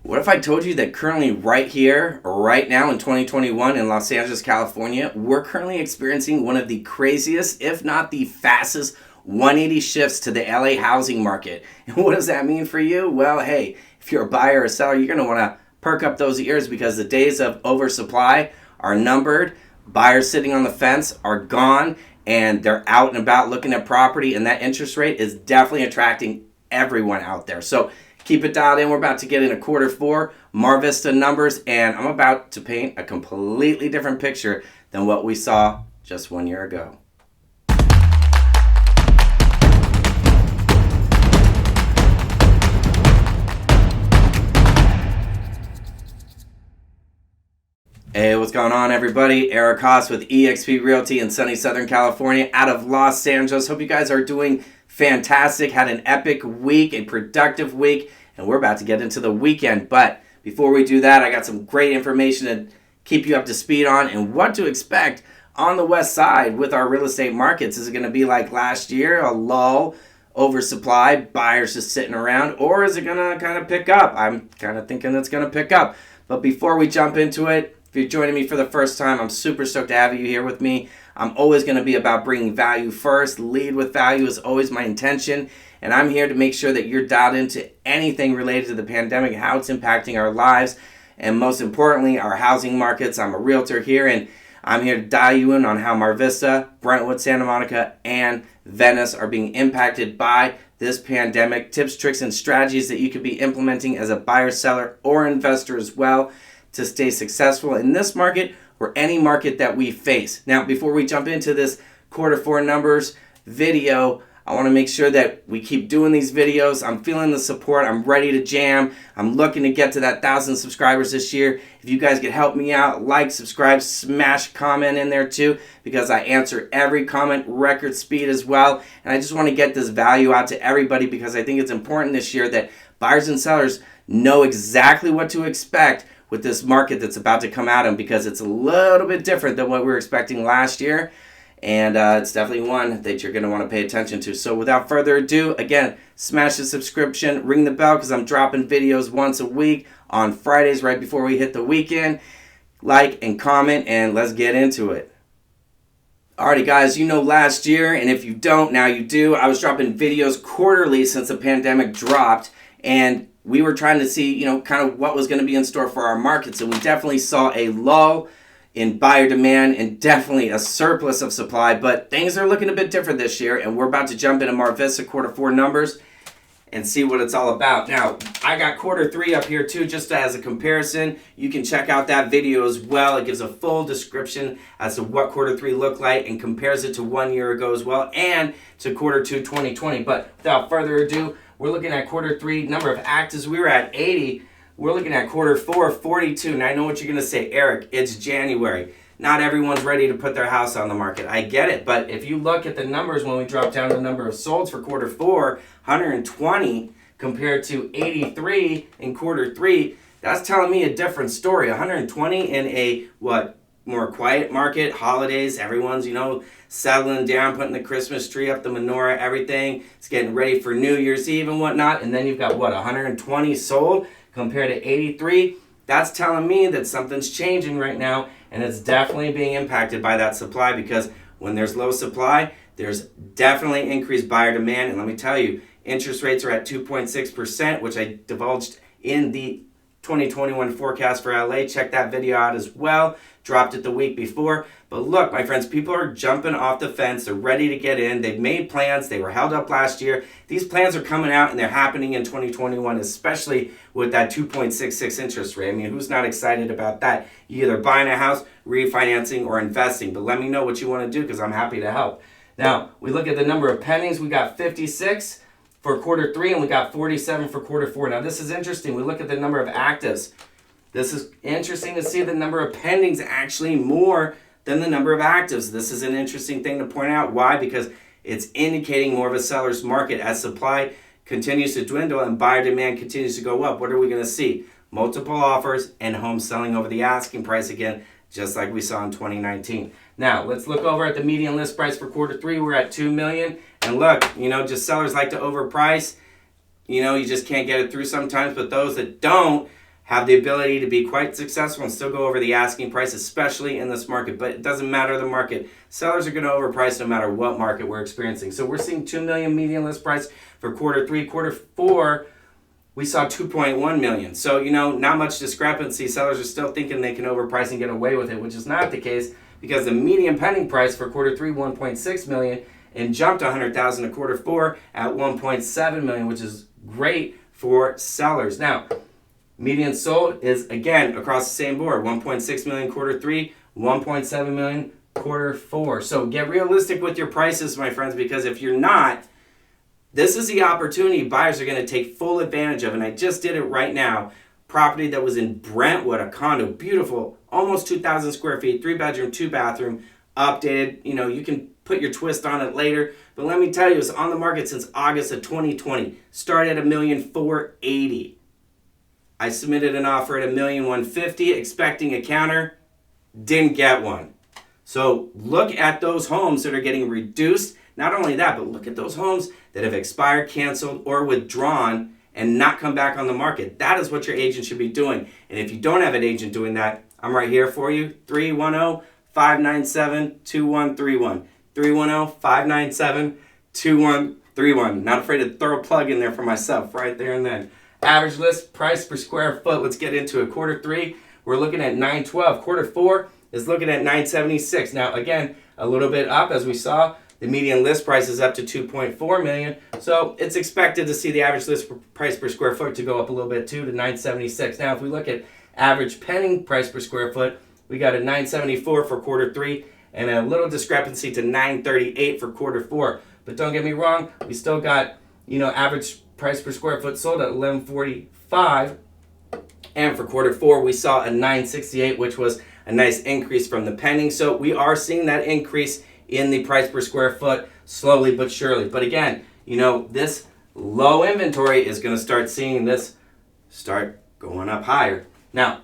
What if I told you that currently right here, right now in 2021 in Los Angeles, California, we're currently experiencing one of the craziest, if not the fastest, 180 shifts to the LA housing market. And what does that mean for you? Well, hey, if you're a buyer or a seller, you're going to want to perk up those ears because the days of oversupply are numbered. Buyers sitting on the fence are gone and they're out and about looking at property, and that interest rate is definitely attracting everyone out there. So keep it dialed in. We're about to get into quarter four, Mar Vista numbers, and I'm about to paint a completely different picture than what we saw just 1 year ago. Hey, what's going on, everybody? Eric Haas with eXp Realty in sunny Southern California out of Los Angeles. Hope you guys are doing fantastic. Had an epic week, a productive week, and we're about to get into the weekend. But before we do that, I got some great information to keep you up to speed on and what to expect on the west side with our real estate markets. Is it going to be like last year, a lull, oversupply, buyers just sitting around, or is it going to kind of pick up? I'm kind of thinking it's going to pick up. But before we jump into it, if you're joining me for the first time, I'm super stoked to have you here with me. I'm always going to be about bringing value first. Lead with value is always my intention. And I'm here to make sure that you're dialed into anything related to the pandemic, how it's impacting our lives, and most importantly, our housing markets. I'm a realtor here, and I'm here to dial you in on how Mar Vista, Brentwood, Santa Monica, and Venice are being impacted by this pandemic. Tips, tricks, and strategies that you could be implementing as a buyer, seller, or investor as well to stay successful in this market or any market that we face. Now, before we jump into this quarter four numbers video, I want to make sure that we keep doing these videos. I'm feeling the support. I'm ready to jam. I'm looking to get to that 1,000 subscribers this year. If you guys could help me out, like, subscribe, smash comment in there too, because I answer every comment, record speed as well. And I just want to get this value out to everybody because I think it's important this year that buyers and sellers know exactly what to expect with this market that's about to come at them, because it's a little bit different than what we were expecting last year. And it's definitely one that you're going to want to pay attention to. So without further ado, again, smash the subscription, ring the bell, because I'm dropping videos once a week on Fridays right before we hit the weekend. Like and comment, and let's get into it. Alrighty guys, you know last year, and if you don't, now you do, I was dropping videos quarterly since the pandemic dropped, and we were trying to see, kind of what was going to be in store for our markets, and we definitely saw a lull in buyer demand and definitely a surplus of supply, but things are looking a bit different this year, and we're about to jump into Mar Vista quarter four numbers and see what it's all about. Now, I got quarter three up here too, just as a comparison. You can check out that video as well. It gives a full description as to what quarter three looked like and compares it to 1 year ago as well and to quarter two 2020. But without further ado, we're looking at quarter three, number of actives. We were at 80. We're looking at quarter four, 42. Now, I know what you're going to say, Eric, it's January. Not everyone's ready to put their house on the market. I get it. But if you look at the numbers when we drop down the number of solds for quarter four, 120 compared to 83 in quarter three, that's telling me a different story. 120 in a, more quiet market, holidays, everyone's, settling down, putting the Christmas tree up, the menorah, everything. It's getting ready for New Year's Eve and whatnot. And then you've got, 120 sold compared to 83. That's telling me that something's changing right now, and it's definitely being impacted by that supply, because when there's low supply, there's definitely increased buyer demand. And let me tell you, interest rates are at 2.6%, which I divulged in the 2021 forecast for LA. Check that video out as well. Dropped it the week before. But look, my friends, people are jumping off the fence. They're ready to get in. They've made plans. They were held up last year. These plans are coming out, and they're happening in 2021, especially with that 2.66 interest rate. I mean, who's not excited about that? You're either buying a house, refinancing, or investing. But let me know what you want to do, because I'm happy to help. Now, we look at the number of pendings. We got 56 for quarter three, and we got 47 for quarter four. Now, this is interesting. We look at the number of actives. This is interesting to see the number of pendings actually more than the number of actives. This is an interesting thing to point out. Why? Because it's indicating more of a seller's market as supply continues to dwindle and buyer demand continues to go up. What are we going to see? Multiple offers and homes selling over the asking price again, just like we saw in 2019. Now, let's look over at the median list price for quarter three. We're at $2 million. And look, just sellers like to overprice. You just can't get it through sometimes. But those that don't have the ability to be quite successful and still go over the asking price, especially in this market. But it doesn't matter the market. Sellers are going to overprice no matter what market we're experiencing. So we're seeing 2 million median list price for quarter 3. Quarter 4, we saw 2.1 million. So, not much discrepancy. Sellers are still thinking they can overprice and get away with it, which is not the case because the median pending price for quarter 3, 1.6 million, and jumped 100,000 to quarter 4 at 1.7 million, which is great for sellers. Now, median sold is, again, across the same board. 1.6 million quarter 3, 1.7 million quarter 4. So get realistic with your prices, my friends, because if you're not, this is the opportunity buyers are going to take full advantage of. And I just did it right now. Property that was in Brentwood, a condo, beautiful, almost 2,000 square feet, 3-bedroom, 2-bathroom, updated. You can put your twist on it later. But let me tell you, it's on the market since August of 2020. Started at $1,480,000. I submitted an offer at $1,150,000, expecting a counter, didn't get one. So look at those homes that are getting reduced. Not only that, but look at those homes that have expired, canceled, or withdrawn and not come back on the market. That is what your agent should be doing. And if you don't have an agent doing that, I'm right here for you. 310-597-2131. 310-597-2131. Not afraid to throw a plug in there for myself right there and then. Average list price per square foot. Let's get into it. Quarter 3, we're looking at $912. Quarter 4 is looking at $976. Now, again, a little bit up as we saw. The median list price is up to $2.4 million. So it's expected to see the average list price per square foot to go up a little bit too to $976. Now, if we look at average pending price per square foot, we got a $974 for quarter 3 and a little discrepancy to $938 for quarter 4. But don't get me wrong, we still got, average price per square foot sold at $1,145, and for quarter 4 we saw a $968, which was a nice increase from the pending. So we are seeing that increase in the price per square foot slowly but surely. But again, this low inventory is going to start seeing this start going up higher. Now,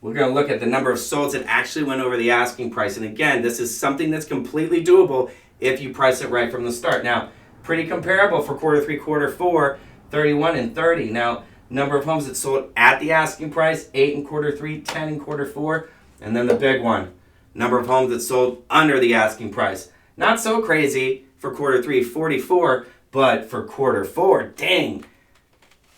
we're going to look at the number of solds that actually went over the asking price. And again, this is something that's completely doable if you price it right from the start. Now, pretty comparable for quarter 3, quarter 4, 31 and 30. Now, number of homes that sold at the asking price, 8 in quarter 3, 10 in quarter 4. And then the big one, number of homes that sold under the asking price. Not so crazy for quarter 3, 44, but for quarter 4, dang.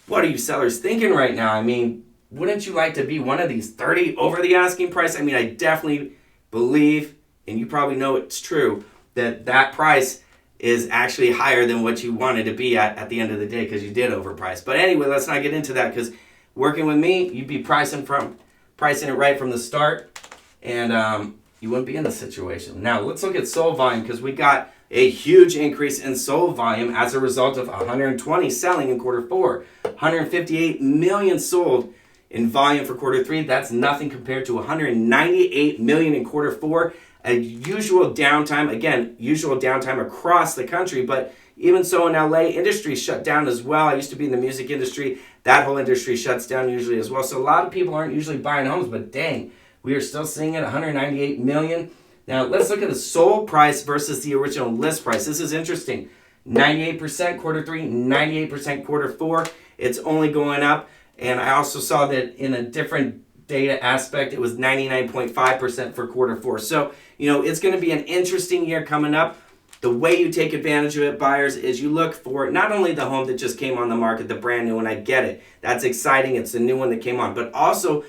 What are you sellers thinking right now? I mean, wouldn't you like to be one of these 30 over the asking price? I mean, I definitely believe, and you probably know it's true, that price is actually higher than what you wanted to be at the end of the day because you did overprice. But anyway, let's not get into that because working with me, you'd be pricing it right from the start, and you wouldn't be in this situation. Now, let's look at sold volume because we got a huge increase in sold volume as a result of 120 selling in quarter 4. 158 million sold in volume for quarter 3. That's nothing compared to 198 million in quarter 4. A usual downtime, again, usual downtime across the country, but even so in LA, industry shut down as well. I used to be in the music industry. That whole industry shuts down usually as well. So a lot of people aren't usually buying homes, but dang, we are still seeing it, 198 million. Now, let's look at the sold price versus the original list price. This is interesting. 98% quarter 3, 98% quarter 4. It's only going up. And I also saw that in a different data aspect, it was 99.5% for quarter 4. So, it's going to be an interesting year coming up. The way you take advantage of it, buyers, is you look for not only the home that just came on the market, the brand new one, I get it. That's exciting. It's the new one that came on. But also,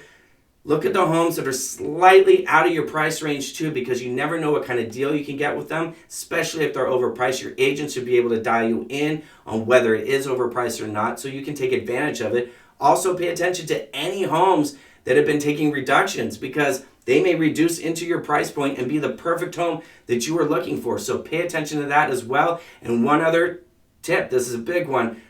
look at the homes that are slightly out of your price range too, because you never know what kind of deal you can get with them, especially if they're overpriced. Your agent should be able to dial you in on whether it is overpriced or not, so you can take advantage of it. Also, pay attention to any homes that have been taking reductions because they may reduce into your price point and be the perfect home that you are looking for. So pay attention to that as well. And one other tip, this is a big one,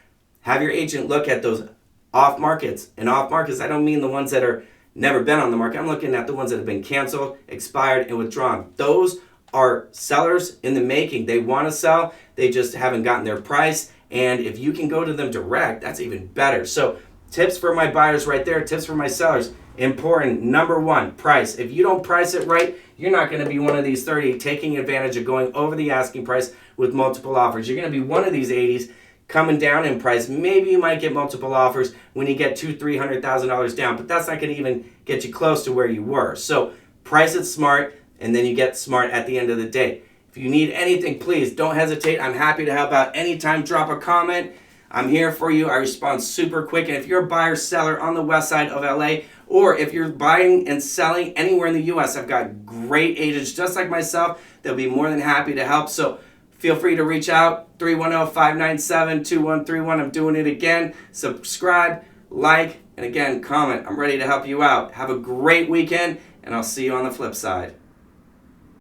have your agent look at those off markets. And off markets, I don't mean the ones that are never been on the market. I'm looking at the ones that have been canceled, expired, and withdrawn. Those are sellers in the making. They want to sell. They just haven't gotten their price. And if you can go to them direct, that's even better. So tips for my buyers right there, tips for my sellers. Important. Number 1, price. If you don't price it right, you're not going to be one of these 30 taking advantage of going over the asking price with multiple offers. You're going to be one of these 80s coming down in price. Maybe you might get multiple offers when you get $200,000-$300,000 down, but that's not going to even get you close to where you were. So price it smart, and then you get smart at the end of the day. If you need anything, please don't hesitate. I'm happy to help out anytime. Drop a comment. I'm here for you. I respond super quick. And if you're a buyer seller on the west side of LA, or if you're buying and selling anywhere in the US, I've got great agents just like myself. They'll be more than happy to help. So feel free to reach out, 310-597-2131. I'm doing it again. Subscribe, like, and again, comment. I'm ready to help you out. Have a great weekend, and I'll see you on the flip side.